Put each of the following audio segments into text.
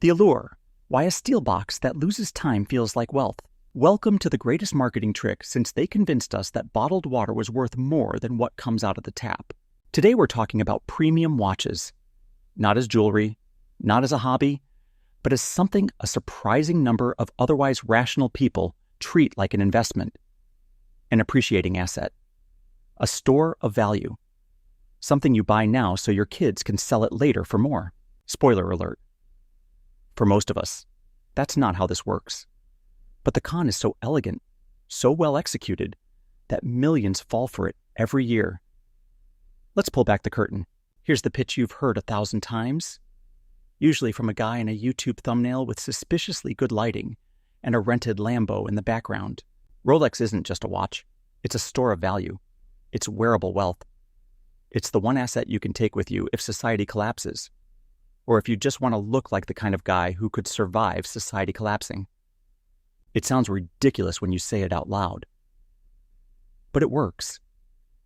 The Allure, why a steel box that loses time feels like wealth. Welcome to the greatest marketing trick since they convinced us that bottled water was worth more than what comes out of the tap. Today we're talking about premium watches. Not as jewelry, not as a hobby, but as something a surprising number of otherwise rational people treat like an investment. An appreciating asset. A store of value. Something you buy now so your kids can sell it later for more. Spoiler alert. For most of us, that's not how this works. But the con is so elegant, so well executed, that millions fall for it every year. Let's pull back the curtain. Here's the pitch you've heard 1,000 times, usually from a guy in a YouTube thumbnail with suspiciously good lighting and a rented Lambo in the background. Rolex isn't just a watch. It's a store of value. It's wearable wealth. It's the one asset you can take with you if society collapses, or if you just want to look like the kind of guy who could survive society collapsing. It sounds ridiculous when you say it out loud. But it works.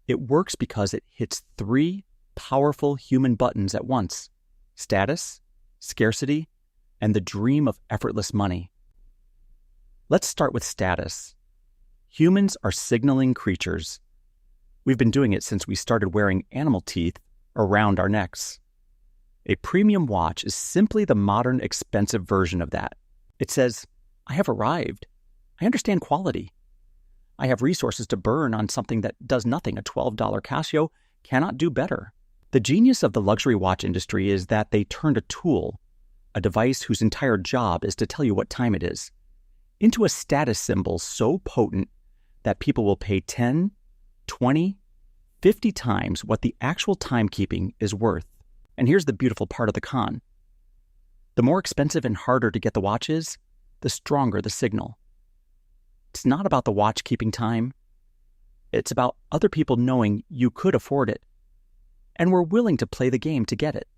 It works because it hits 3 powerful human buttons at once: status, scarcity, and the dream of effortless money. Let's start with status. Humans are signaling creatures. We've been doing it since we started wearing animal teeth around our necks. A premium watch is simply the modern expensive version of that. It says, I have arrived. I understand quality. I have resources to burn on something that does nothing. A $12 Casio cannot do better. The genius of the luxury watch industry is that they turned a tool, a device whose entire job is to tell you what time it is, into a status symbol so potent that people will pay 10, 20, 50 times what the actual timekeeping is worth. And here's the beautiful part of the con. The more expensive and harder to get the watch is, the stronger the signal. It's not about the watch keeping time. It's about other people knowing you could afford it and were willing to play the game to get it.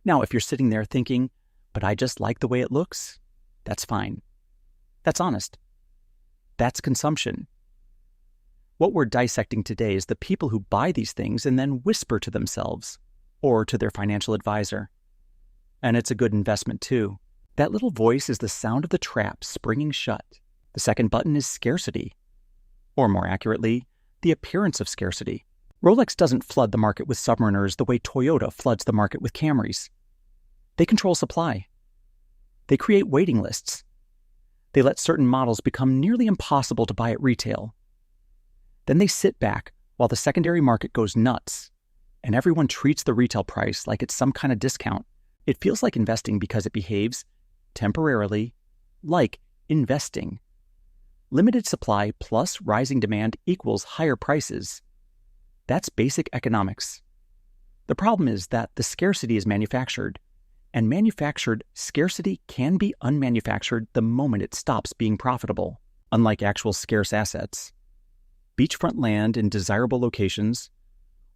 Now, if you're sitting there thinking, but I just like the way it looks, that's fine. That's honest. That's consumption. What we're dissecting today is the people who buy these things and then whisper to themselves or to their financial advisor. And it's a good investment too. That little voice is the sound of the trap springing shut. The second button is scarcity, or more accurately, the appearance of scarcity. Rolex doesn't flood the market with Submariners the way Toyota floods the market with Camrys. They control supply. They create waiting lists. They let certain models become nearly impossible to buy at retail. Then they sit back while the secondary market goes nuts, and everyone treats the retail price like it's some kind of discount. It feels like investing because it behaves, temporarily, like investing. Limited supply plus rising demand equals higher prices. That's basic economics. The problem is that the scarcity is manufactured, and manufactured scarcity can be unmanufactured the moment it stops being profitable, unlike actual scarce assets. Beachfront land in desirable locations,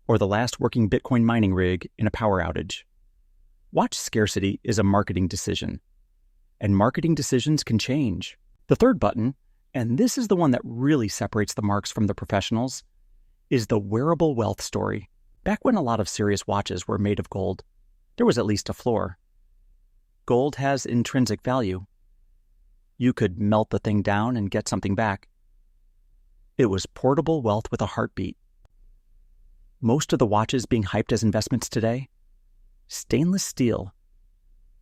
or the last working Bitcoin mining rig in a power outage. Watch scarcity is a marketing decision, and marketing decisions can change. The third button, and this is the one that really separates the marks from the professionals, is the wearable wealth story. Back when a lot of serious watches were made of gold, there was at least a floor. Gold has intrinsic value. You could melt the thing down and get something back. It was portable wealth with a heartbeat. Most of the watches being hyped as investments today, stainless steel.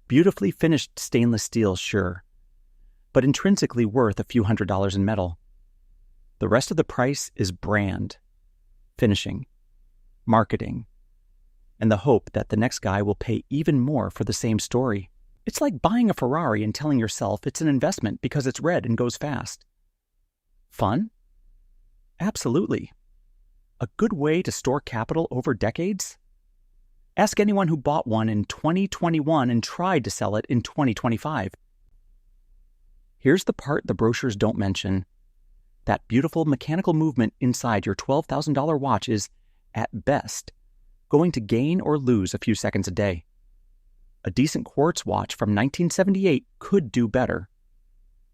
Beautifully finished stainless steel, sure, but intrinsically worth a few $100s in metal. The rest of the price is brand, finishing, marketing, and the hope that the next guy will pay even more for the same story. It's like buying a Ferrari and telling yourself it's an investment because it's red and goes fast. Fun? Absolutely. A good way to store capital over decades? Ask anyone who bought one in 2021 and tried to sell it in 2025. Here's the part the brochures don't mention. That beautiful mechanical movement inside your $12,000 watch is, at best, going to gain or lose a few seconds a day. A decent quartz watch from 1978 could do better.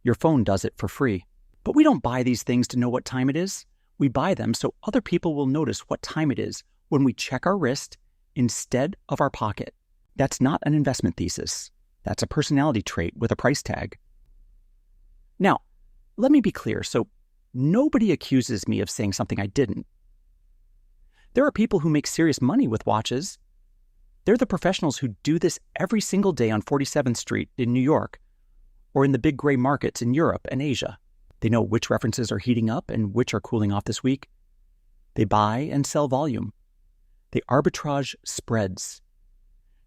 Your phone does it for free. But we don't buy these things to know what time it is. We buy them so other people will notice what time it is when we check our wrist instead of our pocket. That's not an investment thesis. That's a personality trait with a price tag. Now, let me be clear, so nobody accuses me of saying something I didn't. There are people who make serious money with watches. They're the professionals who do this every single day on 47th Street in New York or in the big gray markets in Europe and Asia. They know which references are heating up and which are cooling off this week. They buy and sell volume. They arbitrage spreads.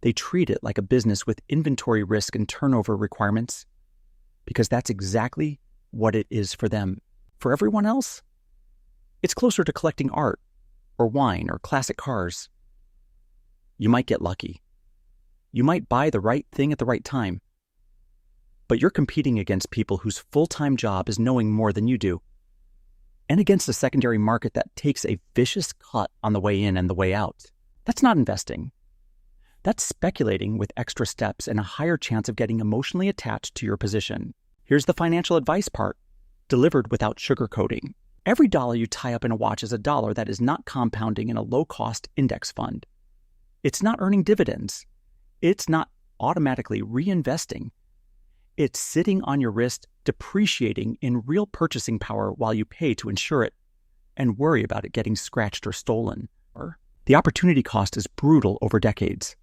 They treat it like a business with inventory risk and turnover requirements because that's exactly what it is for them. For everyone else, it's closer to collecting art or wine or classic cars. You might get lucky. You might buy the right thing at the right time. But you're competing against people whose full-time job is knowing more than you do, and against a secondary market that takes a vicious cut on the way in and the way out. That's not investing. That's speculating with extra steps and a higher chance of getting emotionally attached to your position. Here's the financial advice part, delivered without sugarcoating. Every dollar you tie up in a watch is a dollar that is not compounding in a low-cost index fund. It's not earning dividends. It's not automatically reinvesting. It's sitting on your wrist, depreciating in real purchasing power while you pay to insure it and worry about it getting scratched or stolen. The opportunity cost is brutal over decades.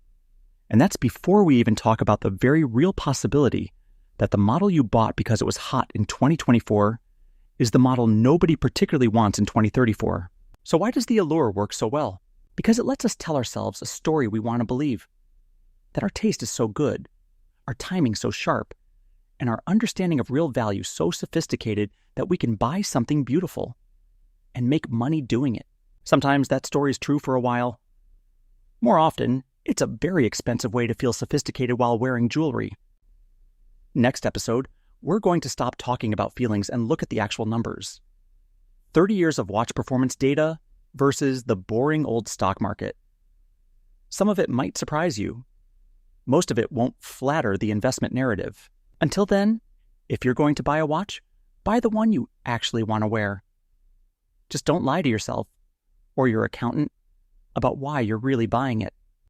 And that's before we even talk about the very real possibility that the model you bought because it was hot in 2024 is the model nobody particularly wants in 2034. So why does the Allure work so well? Because it lets us tell ourselves a story we want to believe. That our taste is so good, our timing so sharp, and our understanding of real value so sophisticated that we can buy something beautiful and make money doing it. Sometimes that story is true for a while. More often, it's a very expensive way to feel sophisticated while wearing jewelry. Next episode, we're going to stop talking about feelings and look at the actual numbers. 30 years of watch performance data versus the boring old stock market. Some of it might surprise you. Most of it won't flatter the investment narrative. Until then, if you're going to buy a watch, buy the one you actually want to wear. Just don't lie to yourself or your accountant about why you're really buying it.